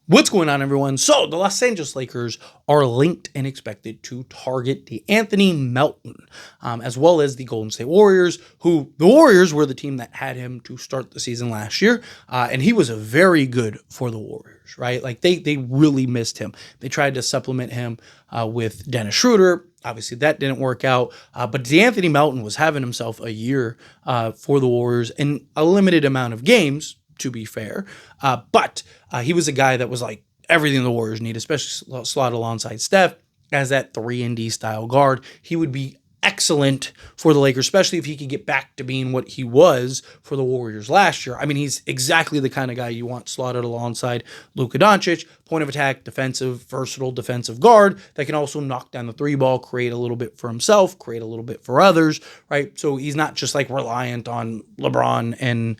What's going on, everyone? So, the Los Angeles Lakers are linked and expected to target Anthony Melton, as well as the Golden State Warriors, who the Warriors were the team that had him to start the season last year, and he was very good for the Warriors, right? Like, they really missed him. They tried to supplement him with Dennis Schroeder. Obviously, that didn't work out, but Anthony Melton was having himself a year for the Warriors in a limited amount of games, to be fair. But he was a guy that was like everything the Warriors need, especially slotted alongside Steph as that 3-and-D style guard. He would be excellent for the Lakers, especially if he could get back to being what he was for the Warriors last year. I mean, he's exactly the kind of guy you want slotted alongside Luka Doncic, point of attack, defensive, versatile defensive guard that can also knock down the three ball, create a little bit for himself, create a little bit for others, right? So he's not just like reliant on LeBron and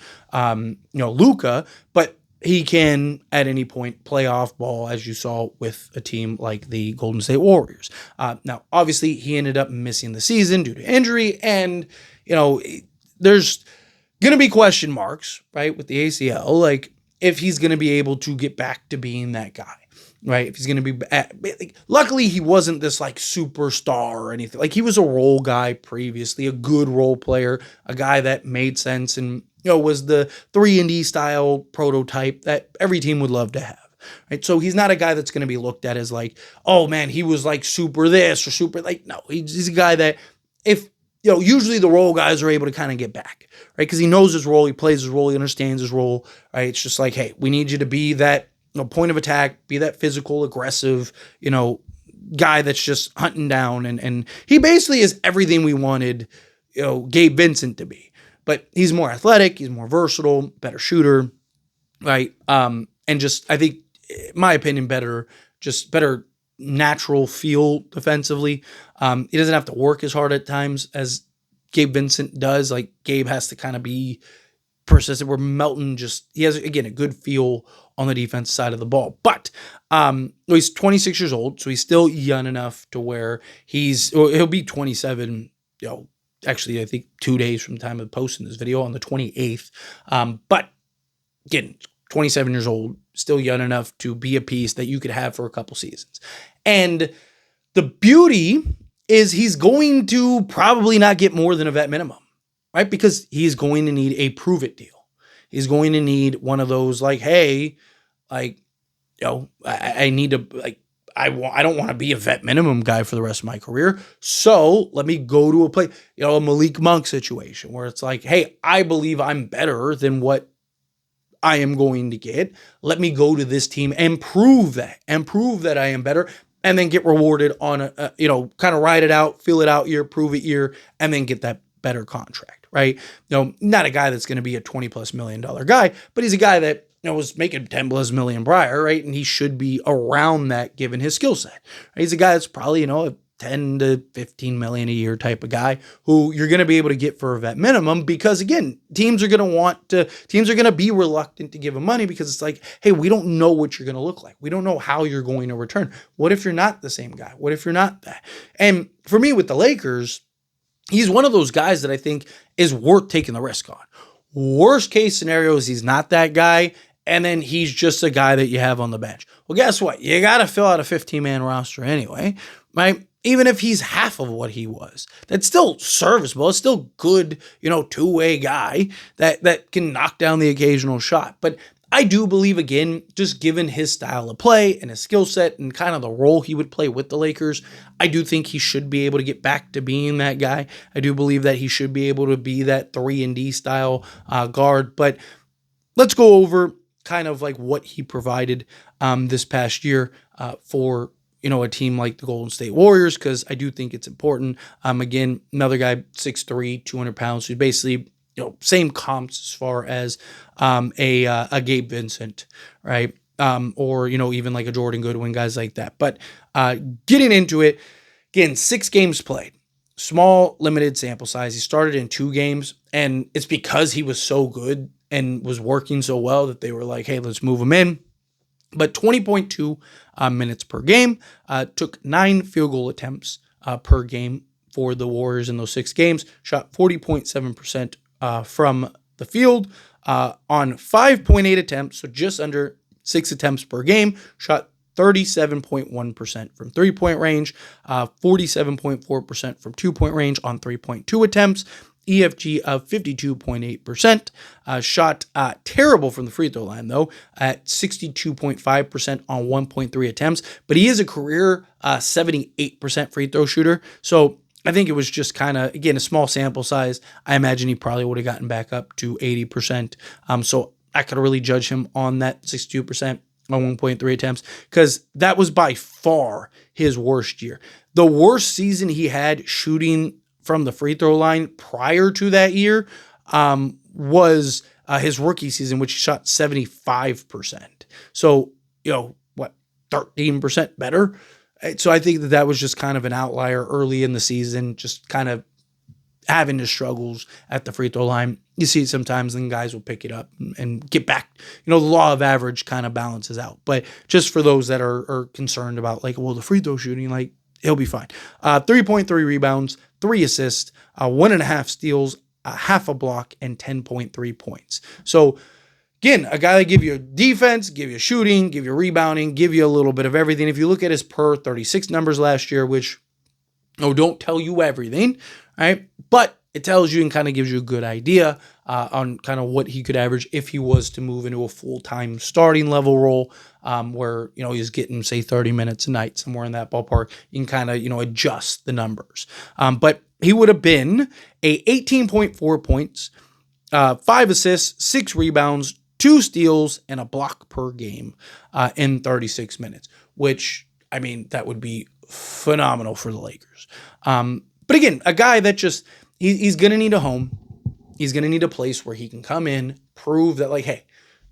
Luka, but he can, at any point, play off ball, as you saw with a team like the Golden State Warriors. Now, obviously, he ended up missing the season due to injury, and, there's going to be question marks, right, with the ACL, like, if he's going to be able to get back to being that guy, right? If he's going to be, luckily, he wasn't this, like, superstar or anything. Like, he was a role guy previously, a good role player, a guy that made sense and, was the 3-and-D style prototype that every team would love to have, right? So he's not a guy that's going to be looked at as like, oh man, he was like super this or super like, no, he's a guy that if, usually the role guys are able to kind of get back, right? Because he knows his role, he plays his role, he understands his role, right? It's just like, hey, we need you to be that point of attack, be that physical, aggressive, guy that's just hunting down. And he basically is everything we wanted, Gabe Vincent to be. But he's more athletic, he's more versatile, better shooter, right? And just, I think, in my opinion, better natural feel defensively. He doesn't have to work as hard at times as Gabe Vincent does. Like, Gabe has to kind of be persistent, where Melton he has, again, a good feel on the defense side of the ball. But he's 26 years old, so he's still young enough to where he'll be 27, actually, I think 2 days from the time of posting this video on the 28th. But again, 27 years old, still young enough to be a piece that you could have for a couple seasons. And the beauty is he's going to probably not get more than a vet minimum, right? Because he's going to need a prove it deal. He's going to need one of those like, hey, like, I need to, like, I don't want to be a vet minimum guy for the rest of my career. So let me go to a place, a Malik Monk situation where it's like, hey, I believe I'm better than what I am going to get. Let me go to this team and prove that I am better, and then get rewarded on a kind of ride it out, feel it out year, prove it year, and then get that better contract, right? Not a guy that's going to be a $20+ million guy, but he's a guy that was making $10+ million prior, right? And he should be around that given his skill set. Right? He's a guy that's probably, a 10 to 15 million a year type of guy who you're going to be able to get for a vet minimum, because again, teams are going to be reluctant to give him money because it's like, hey, we don't know what you're going to look like. We don't know how you're going to return. What if you're not the same guy? What if you're not that? And for me with the Lakers, he's one of those guys that I think is worth taking the risk on. Worst case scenario is he's not that guy, and then he's just a guy that you have on the bench. Well, guess what? You got to fill out a 15-man roster anyway, right? Even if he's half of what he was, that's still serviceable. It's still good, two-way guy that can knock down the occasional shot. But I do believe, again, just given his style of play and his skill set and kind of the role he would play with the Lakers, I do think he should be able to get back to being that guy. I do believe that he should be able to be that 3-and-D style guard. But let's go over kind of like what he provided this past year for a team like the Golden State Warriors, because I do think it's important. Again, another guy, 6'3", 200 pounds, who's basically same comps as far as a Gabe Vincent, right? Or even like a Jordan Goodwin, guys like that. But getting into it, again, 6 games played. Small, limited sample size. He started in 2 games, and it's because he was so good and was working so well that they were like, hey, let's move him in. But 20.2 minutes per game, took 9 field goal attempts per game for the Warriors in those 6 games, shot 40.7% from the field on 5.8 attempts, so just under 6 attempts per game, shot 37.1% from three-point range, 47.4% from two-point range on 3.2 attempts, EFG of 52.8%. Shot terrible from the free throw line, though, at 62.5% on 1.3 attempts. But he is a career 78% free throw shooter. So I think it was just kind of, again, a small sample size. I imagine he probably would have gotten back up to 80%. So I could really judge him on that 62% on 1.3 attempts, because that was by far his worst year. The worst season he had shooting from the free throw line prior to that year was his rookie season, which he shot 75%. So, 13% better. So I think that was just kind of an outlier early in the season, just kind of having his struggles at the free throw line. You see it sometimes, then guys will pick it up and get back. The law of average kind of balances out. But just for those that are concerned about, the free throw shooting, he'll be fine. 3.3 rebounds, 3 assists, 1.5 steals, half a block, and 10.3 points. So, again, a guy that give you defense, give you shooting, give you rebounding, give you a little bit of everything. If you look at his per 36 numbers last year, which don't tell you everything, right? But it tells you and kind of gives you a good idea on kind of what he could average if he was to move into a full-time starting level role, where, he's getting, say, 30 minutes a night, somewhere in that ballpark. You can kind of, adjust the numbers. But he would have been a 18.4 points, 5 assists, 6 rebounds, 2 steals, and a block per game in 36 minutes, which, that would be phenomenal for the Lakers. But again, a guy that just, he's going to need a home. He's going to need a place where he can come in, prove that, hey,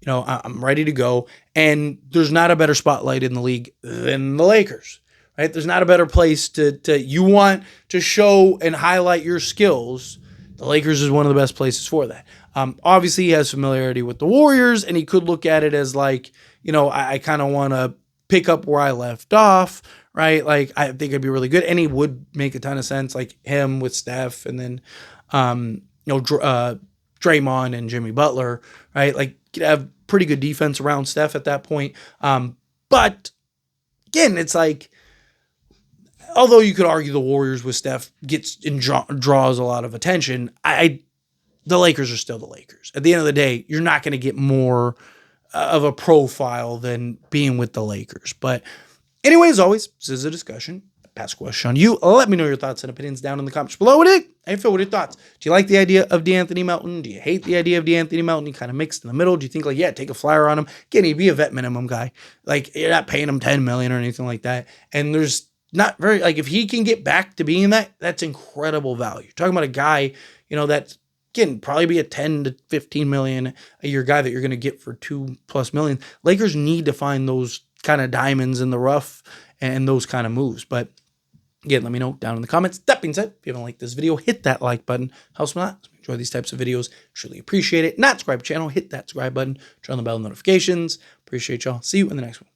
I'm ready to go. And there's not a better spotlight in the league than the Lakers, right? There's not a better place you want to show and highlight your skills. The Lakers is one of the best places for that. Obviously, he has familiarity with the Warriors, and he could look at it as I kind of want to pick up where I left off, right? I think it'd be really good, and he would make a ton of sense, him with Steph, and then, Draymond and Jimmy Butler, right? You'd have pretty good defense around Steph at that point. But again, it's although you could argue the Warriors with Steph gets and draws a lot of attention, the Lakers are still the Lakers. At the end of the day, you're not going to get more of a profile than being with the Lakers. But anyway, as always, this is a discussion. Pass a question on you. Let me know your thoughts and opinions down in the comments below. What are your thoughts? Do you like the idea of DeAnthony Melton? Do you hate the idea of DeAnthony Melton? You kind of mixed in the middle. Do you think take a flyer on him? Again, he'd be a vet minimum guy. You're not paying him $10 million or anything like that. And there's not very, if he can get back to being that, that's incredible value. You're talking about a guy, that's, again, probably be a 10 to 15 million a year guy that you're going to get for $2+ million. Lakers need to find those kind of diamonds in the rough and those kind of moves. But again, let me know down in the comments. That being said, if you haven't liked this video, hit that like button. Helps me a lot. Enjoy these types of videos. Truly appreciate it. Not subscribe to the channel, hit that subscribe button. Turn on the bell notifications. Appreciate y'all. See you in the next one.